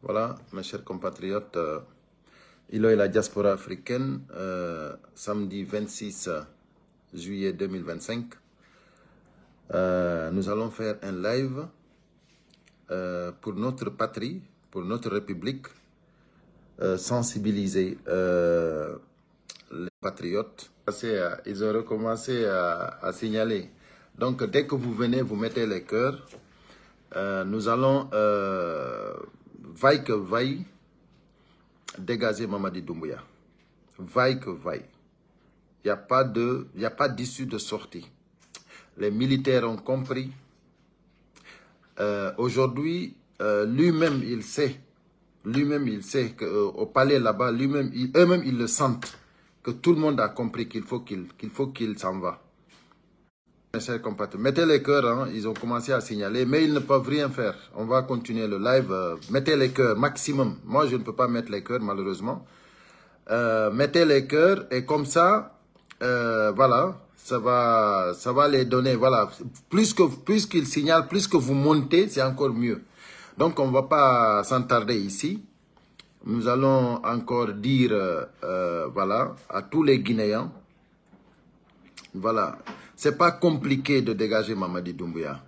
Voilà, mes chers compatriotes, Ilo et la diaspora africaine, samedi 26 juillet 2025, nous allons faire un live pour notre patrie, pour notre république, sensibiliser les patriotes. Ils ont recommencé à signaler. Donc, dès que vous venez, vous mettez les cœurs. Nous allons, vaille que vaille, dégager Mamadi Doumbouya. Vaille que vaille. Il n'y a pas d'issue de sortie. Les militaires ont compris. Aujourd'hui, lui-même, il sait. Lui-même, il sait qu'au palais là-bas, eux-mêmes, ils le sentent. Que tout le monde a compris qu'il faut qu'il s'en va. Mes chers compatriotes, mettez les cœurs, hein, ils ont commencé à signaler, mais ils ne peuvent rien faire. On va continuer le live. Mettez les cœurs, maximum. Moi, je ne peux pas mettre les cœurs, malheureusement. Mettez les cœurs et comme ça, voilà, ça va les donner. Voilà, plus qu'ils signalent, plus que vous montez, c'est encore mieux. Donc, on ne va pas s'entarder ici. Nous allons encore dire, voilà, à tous les Guinéens, voilà, c'est pas compliqué de dégager Mamadi Doumbouya.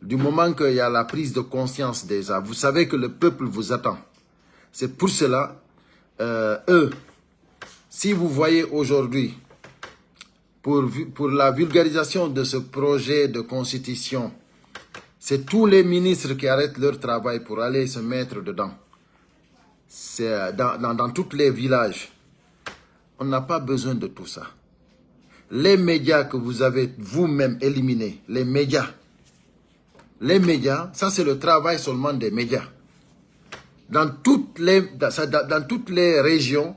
Du moment qu'il y a la prise de conscience déjà, vous savez que le peuple vous attend. C'est pour cela, si vous voyez aujourd'hui, pour la vulgarisation de ce projet de constitution, c'est tous les ministres qui arrêtent leur travail pour aller se mettre dedans. C'est dans tous les villages. On n'a pas besoin de tout ça. Les médias que vous avez vous-même éliminés, les médias, ça c'est le travail seulement des médias. Dans toutes les régions,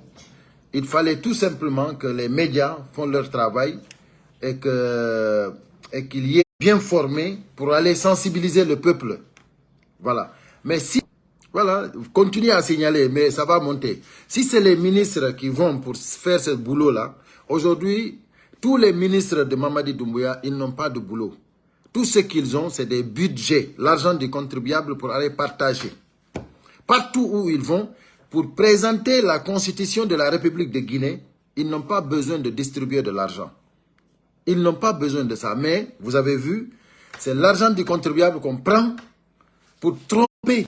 il fallait tout simplement que les médias font leur travail et qu'il y ait bien formé pour aller sensibiliser le peuple. Voilà. Mais si, voilà, continuez à signaler, mais ça va monter. Si c'est les ministres qui vont pour faire ce boulot-là, aujourd'hui, tous les ministres de Mamadi Doumbouya, ils n'ont pas de boulot. Tout ce qu'ils ont, c'est des budgets, l'argent du contribuable pour aller partager. Partout où ils vont, pour présenter la constitution de la République de Guinée, ils n'ont pas besoin de distribuer de l'argent. Ils n'ont pas besoin de ça. Mais, vous avez vu, c'est l'argent du contribuable qu'on prend pour tromper.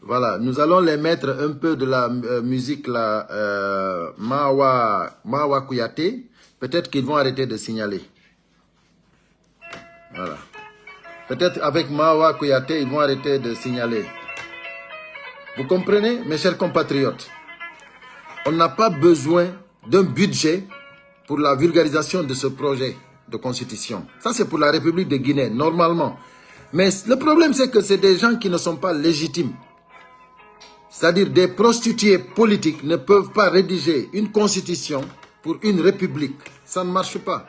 Voilà, nous allons les mettre un peu de la musique, là, Mawa Kouyaté. Peut-être qu'ils vont arrêter de signaler. Voilà. Peut-être avec Mawa Kouyaté, ils vont arrêter de signaler. Vous comprenez, mes chers compatriotes? On n'a pas besoin d'un budget pour la vulgarisation de ce projet de constitution. Ça, c'est pour la République de Guinée, normalement. Mais le problème, c'est que c'est des gens qui ne sont pas légitimes. C'est-à-dire des prostituées politiques ne peuvent pas rédiger une constitution pour une république. Ça ne marche pas.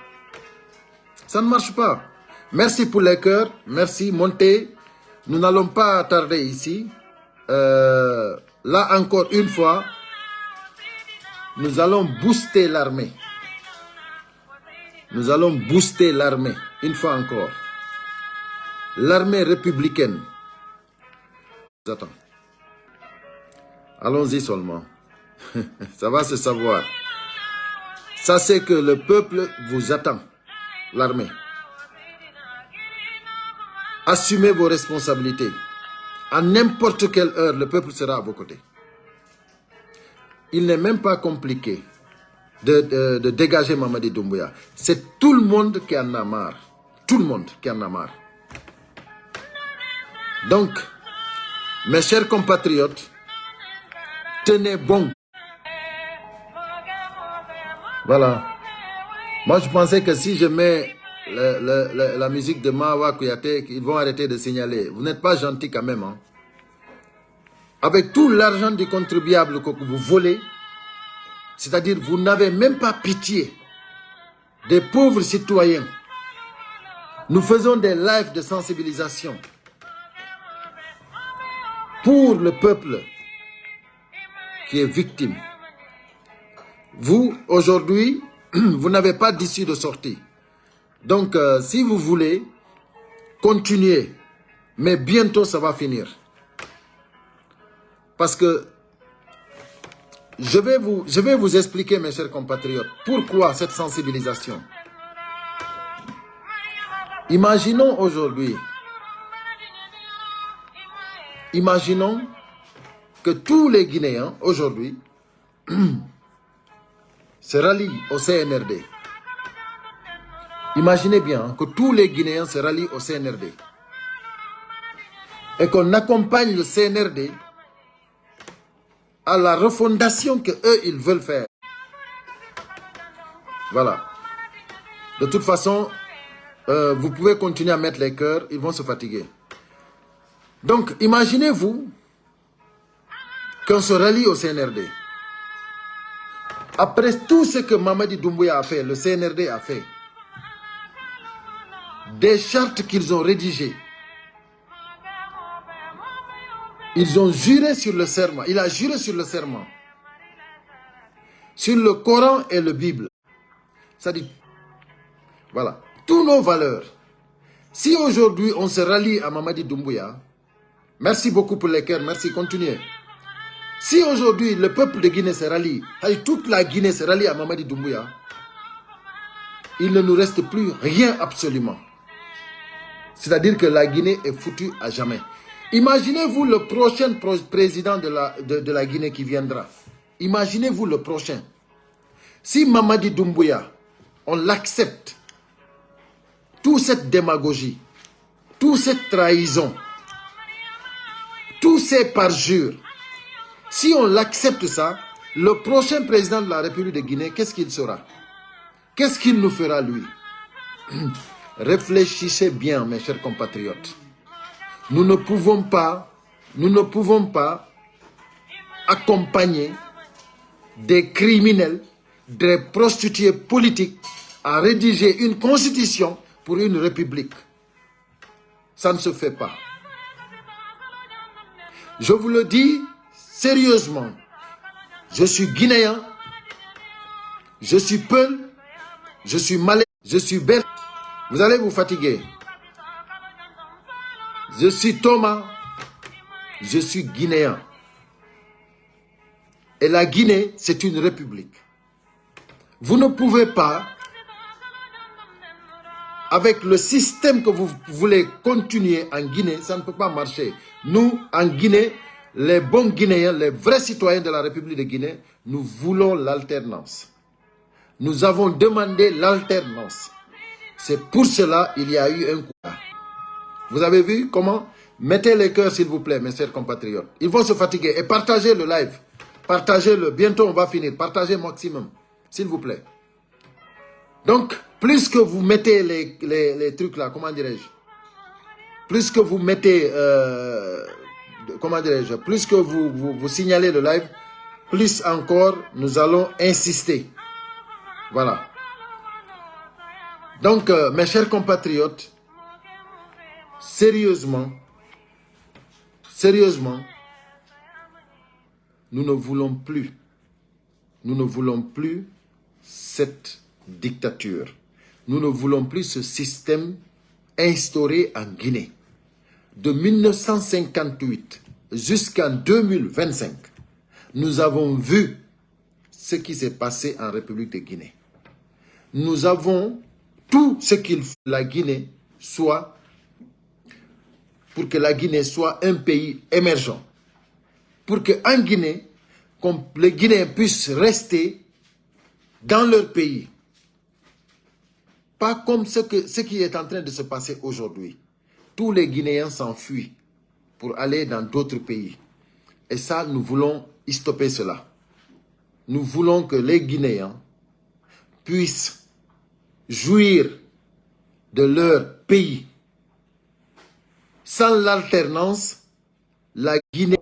Ça ne marche pas. Merci pour les cœurs. Merci, montez. Nous n'allons pas tarder ici. Là, encore une fois, nous allons booster l'armée. Nous allons booster l'armée, une fois encore. L'armée républicaine. J'attends. Allons-y seulement. Ça va se savoir. Ça, c'est que le peuple vous attend. L'armée. Assumez vos responsabilités. À n'importe quelle heure, le peuple sera à vos côtés. Il n'est même pas compliqué de dégager Mamadi Doumbouya. C'est tout le monde qui en a marre. Tout le monde qui en a marre. Donc, mes chers compatriotes, tenez bon. Voilà. Moi, je pensais que si je mets la musique de Mawa Kouyaté, ils vont arrêter de signaler. Vous n'êtes pas gentil quand même. Hein? Avec tout l'argent du contribuable que vous volez, c'est-à-dire vous n'avez même pas pitié des pauvres citoyens. Nous faisons des lives de sensibilisation pour le peuple qui est victime. Vous, aujourd'hui, vous n'avez pas d'issue de sortie. Donc, si vous voulez, continuez. Mais bientôt, ça va finir. Parce que je vais vous expliquer, mes chers compatriotes, pourquoi cette sensibilisation. Imaginons aujourd'hui, imaginons que tous les Guinéens, aujourd'hui, se rallient au CNRD. Imaginez bien que tous les Guinéens se rallient au CNRD. Et qu'on accompagne le CNRD à la refondation qu'eux, ils veulent faire. Voilà. De toute façon, vous pouvez continuer à mettre les cœurs, ils vont se fatiguer. Donc, imaginez-vous qu'on se rallie au CNRD. Après tout ce que Mamadi Doumbouya a fait, le CNRD a fait, des chartes qu'ils ont rédigées, ils ont juré sur le serment, il a juré sur le serment, sur le Coran et le Bible. Ça dit, voilà, tous nos valeurs. Si aujourd'hui on se rallie à Mamadi Doumbouya, merci beaucoup pour les cœurs, merci, continuez. Si aujourd'hui le peuple de Guinée se rallie, toute la Guinée se rallie à Mamadi Doumbouya, il ne nous reste plus rien absolument. C'est-à-dire que la Guinée est foutue à jamais. Imaginez-vous le prochain président de la Guinée qui viendra. Imaginez-vous le prochain. Si Mamadi Doumbouya, on l'accepte, toute cette démagogie, toute cette trahison, tous ces parjures, si on l'accepte ça, le prochain président de la République de Guinée, qu'est-ce qu'il sera? Qu'est-ce qu'il nous fera lui? Réfléchissez bien, mes chers compatriotes. Nous ne pouvons pas accompagner des criminels, des prostituées politiques à rédiger une constitution pour une république. Ça ne se fait pas. Je vous le dis sérieusement. Je suis guinéen, je suis Peul, je suis Malais, je suis Bel. Vous allez vous fatiguer. Je suis Thomas, je suis guinéen. Et la Guinée, c'est une république. Vous ne pouvez pas, avec le système que vous voulez continuer en Guinée, ça ne peut pas marcher. Nous, en Guinée, les bons Guinéens, les vrais citoyens de la République de Guinée, nous voulons l'alternance. Nous avons demandé l'alternance. C'est pour cela qu'il y a eu un coup. Vous avez vu comment? Mettez les cœurs s'il vous plaît, mes chers compatriotes. Ils vont se fatiguer. Et partagez le live. Partagez-le. Bientôt on va finir. Partagez maximum, s'il vous plaît. Donc, plus que vous mettez les trucs là, comment dirais-je? Plus que vous mettez, comment dirais-je? Plus que vous signalez le live, plus encore nous allons insister. Voilà. Donc, mes chers compatriotes, sérieusement, nous ne voulons plus cette dictature. Nous ne voulons plus ce système instauré en Guinée. De 1958 jusqu'en 2025, nous avons vu ce qui s'est passé en République de Guinée. Nous avons tout ce qu'il faut la Guinée soit, pour que la Guinée soit un pays émergent. Pour qu'en Guinée, les Guinéens puissent rester dans leur pays. Pas comme ce qui est en train de se passer aujourd'hui. Tous les Guinéens s'enfuient pour aller dans d'autres pays. Et ça, nous voulons stopper cela. Nous voulons que les Guinéens puissent jouir de leur pays. Sans l'alternance, la Guinée...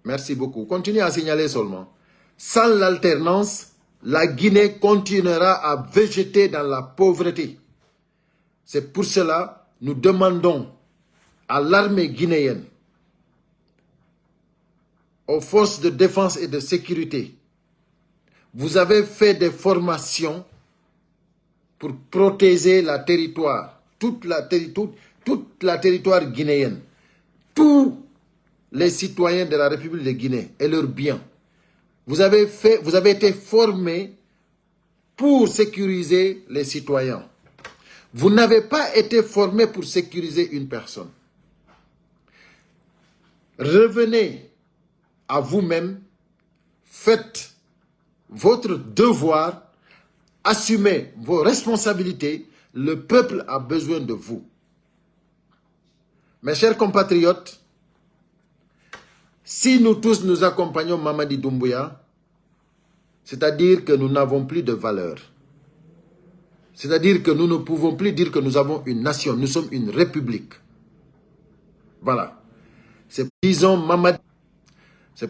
Merci beaucoup. Continuez à signaler seulement. Sans l'alternance, la Guinée continuera à végéter dans la pauvreté. C'est pour cela que nous demandons à l'armée guinéenne, aux forces de défense et de sécurité, vous avez fait des formations pour protéger la territoire, toute la territoire guinéenne. Tous les citoyens de la République de Guinée et leurs biens. Vous avez été formés pour sécuriser les citoyens. Vous n'avez pas été formés pour sécuriser une personne. Revenez à vous-même, faites votre devoir, assumez vos responsabilités. Le peuple a besoin de vous. Mes chers compatriotes, si nous tous nous accompagnons Mamadi Doumbouya, c'est-à-dire que nous n'avons plus de valeur. C'est-à-dire que nous ne pouvons plus dire que nous avons une nation, nous sommes une république. Voilà. C'est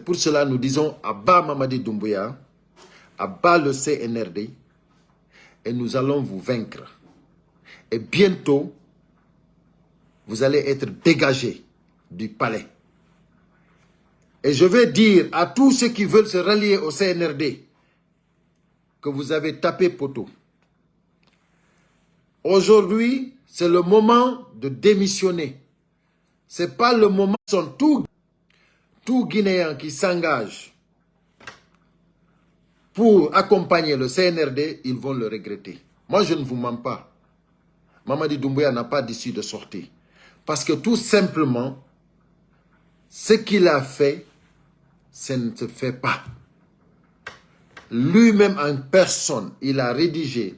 pour cela que nous disons à bas Mamadi Doumbouya, à bas le CNRD, et nous allons vous vaincre. Et bientôt, vous allez être dégagés du palais. Et je vais dire à tous ceux qui veulent se rallier au CNRD que vous avez tapé poteau. Aujourd'hui, c'est le moment de démissionner. Ce n'est pas le moment. Sont tout Guinéen qui s'engage pour accompagner le CNRD, ils vont le regretter. Moi, je ne vous mens pas. Mamadi Doumbouya n'a pas d'issue de sortie. Parce que tout simplement, ce qu'il a fait, ça ne se fait pas. Lui-même en personne, il a rédigé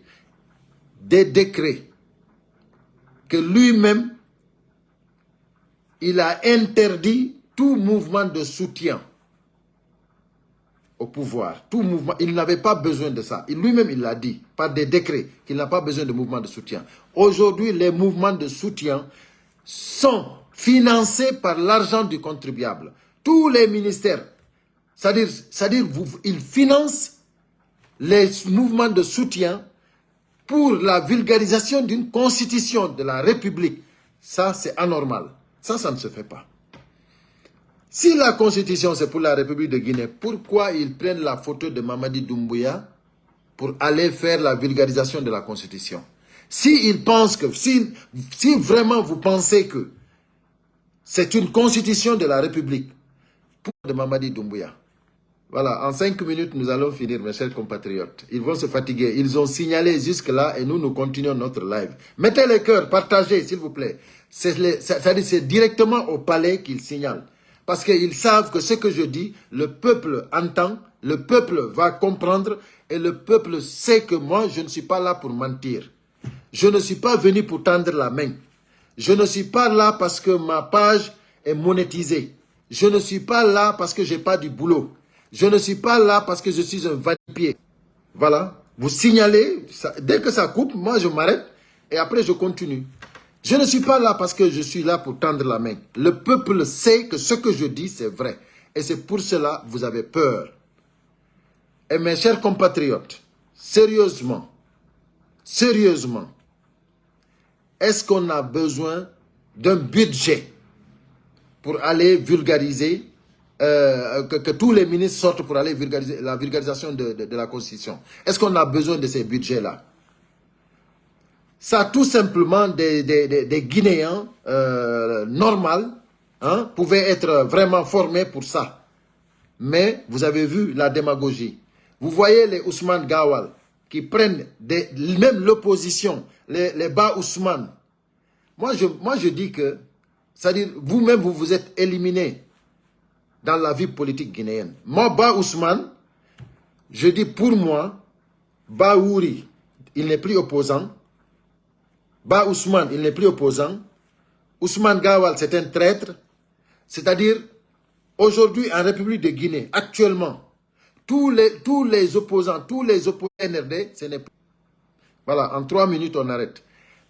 des décrets que lui-même, il a interdit tout mouvement de soutien au pouvoir. Tout mouvement, il n'avait pas besoin de ça. Lui-même, il l'a dit par des décrets qu'il n'a pas besoin de mouvement de soutien. Aujourd'hui, les mouvements de soutien sont financés par l'argent du contribuable. Tous les ministères, c'est-à-dire ils financent les mouvements de soutien pour la vulgarisation d'une constitution de la République. Ça, c'est anormal. Ça ne se fait pas. Si la constitution, c'est pour la République de Guinée, pourquoi ils prennent la photo de Mamadi Doumbouya pour aller faire la vulgarisation de la constitution? S'ils pensent que, si vraiment vous pensez que c'est une constitution de la République, pour de Mamadi Doumbouya. Voilà, en 5 minutes, nous allons finir, mes chers compatriotes. Ils vont se fatiguer. Ils ont signalé jusque-là et nous continuons notre live. Mettez les cœurs, partagez, s'il vous plaît. C'est directement au palais qu'ils signalent. Parce qu'ils savent que ce que je dis, le peuple entend, le peuple va comprendre et le peuple sait que moi, je ne suis pas là pour mentir. Je ne suis pas venu pour tendre la main. Je ne suis pas là parce que ma page est monétisée. Je ne suis pas là parce que je n'ai pas du boulot. Je ne suis pas là parce que je suis un va-de-pied. Voilà. Vous signalez, dès que ça coupe, moi je m'arrête et après je continue. Je ne suis pas là parce que je suis là pour tendre la main. Le peuple sait que ce que je dis, c'est vrai. Et c'est pour cela que vous avez peur. Et mes chers compatriotes, sérieusement, est-ce qu'on a besoin d'un budget pour aller vulgariser, que tous les ministres sortent pour aller vulgariser la vulgarisation de la Constitution? Est-ce qu'on a besoin de ces budgets-là? Ça, tout simplement, des Guinéens normaux pouvaient être vraiment formés pour ça. Mais vous avez vu la démagogie. Vous voyez les Ousmane Gawal qui prennent même l'opposition, les bas Ousmane. Moi, je dis que, c'est-à-dire, vous-même, vous vous êtes éliminés dans la vie politique guinéenne. Moi, Ba Ousmane, je dis pour moi, Ba Ouri, il n'est plus opposant. Ba Ousmane, il n'est plus opposant. Ousmane Gawal, c'est un traître. C'est-à-dire, aujourd'hui, en République de Guinée, actuellement, tous les opposants NRD, ce n'est plus. Voilà, en 3 minutes, on arrête.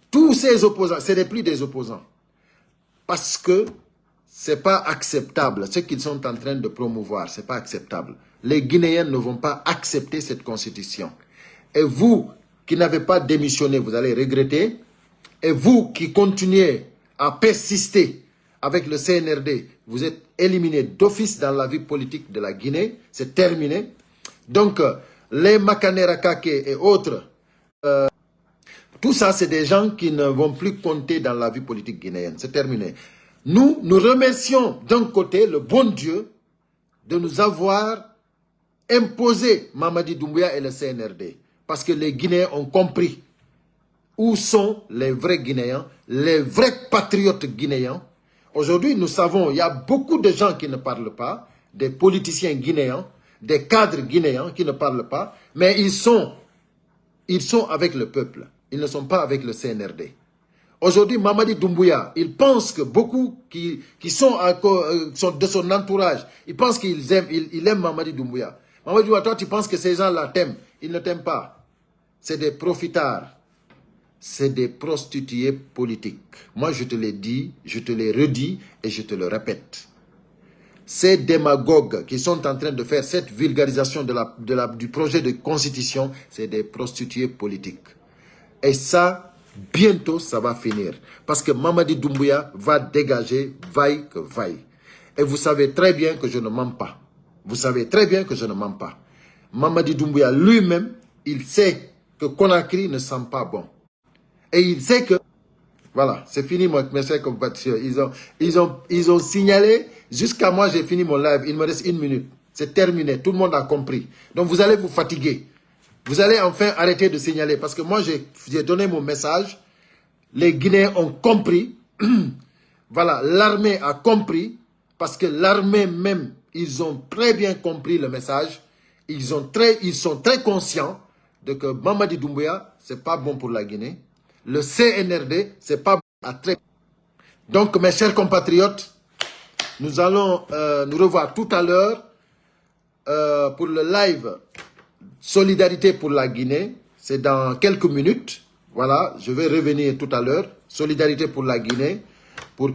Tous ces opposants, ce n'est plus des opposants. Parce que ce n'est pas acceptable. Ce qu'ils sont en train de promouvoir, ce n'est pas acceptable. Les Guinéens ne vont pas accepter cette constitution. Et vous, qui n'avez pas démissionné, vous allez regretter. Et vous, qui continuez à persister avec le CNRD, vous êtes éliminés d'office dans la vie politique de la Guinée. C'est terminé. Donc, les Makanera Kake et autres, tout ça, c'est des gens qui ne vont plus compter dans la vie politique guinéenne. C'est terminé. Nous remercions d'un côté le bon Dieu de nous avoir imposé Mamadi Doumbouya et le CNRD. Parce que les Guinéens ont compris où sont les vrais Guinéens, les vrais patriotes guinéens. Aujourd'hui, nous savons, il y a beaucoup de gens qui ne parlent pas, des politiciens guinéens, des cadres guinéens qui ne parlent pas, mais ils sont avec le peuple. Ils ne sont pas avec le CNRD. Aujourd'hui, Mamadi Doumbouya, il pense que beaucoup qui sont de son entourage, ils pensent qu'il aime Mamadi Doumbouya. Mamadi Doumbouya, toi, tu penses que ces gens-là t'aiment. Ils ne t'aiment pas. C'est des profitards. C'est des prostituées politiques. Moi, je te l'ai dit, je te l'ai redit et je te le répète. Ces démagogues qui sont en train de faire cette vulgarisation du projet de constitution, c'est des prostituées politiques. Et ça, bientôt, ça va finir. Parce que Mamadi Doumbouya va dégager, vaille que vaille. Et vous savez très bien que je ne mens pas. Vous savez très bien que je ne mens pas. Mamadi Doumbouya lui-même, il sait que Conakry ne sent pas bon. Et il sait que... Voilà, c'est fini mes chers compatriotes. Ils ont signalé, jusqu'à moi j'ai fini mon live, il me reste 1 minute. C'est terminé, tout le monde a compris. Donc vous allez vous fatiguer. Vous allez enfin arrêter de signaler. Parce que moi j'ai donné mon message. Les Guinéens ont compris. Voilà, l'armée a compris. Parce que l'armée même, ils ont très bien compris le message. Ils sont très conscients de que Mamadi Doumbouya, c'est pas bon pour la Guinée. Le CNRD, c'est pas à très... Donc, mes chers compatriotes, nous allons nous revoir tout à l'heure pour le live Solidarité pour la Guinée. C'est dans quelques minutes. Voilà, je vais revenir tout à l'heure. Solidarité pour la Guinée. Pour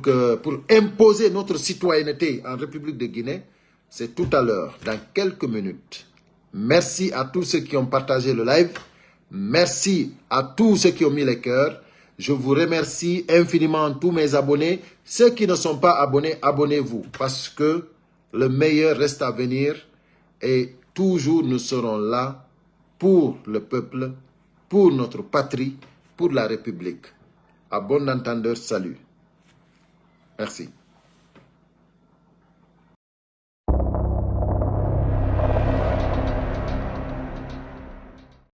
imposer notre citoyenneté en République de Guinée. C'est tout à l'heure, dans quelques minutes. Merci à tous ceux qui ont partagé le live. Merci à tous ceux qui ont mis les cœurs. Je vous remercie infiniment tous mes abonnés. Ceux qui ne sont pas abonnés, abonnez-vous. Parce que le meilleur reste à venir. Et toujours nous serons là pour le peuple, pour notre patrie, pour la République. À bon entendeur, salut. Merci.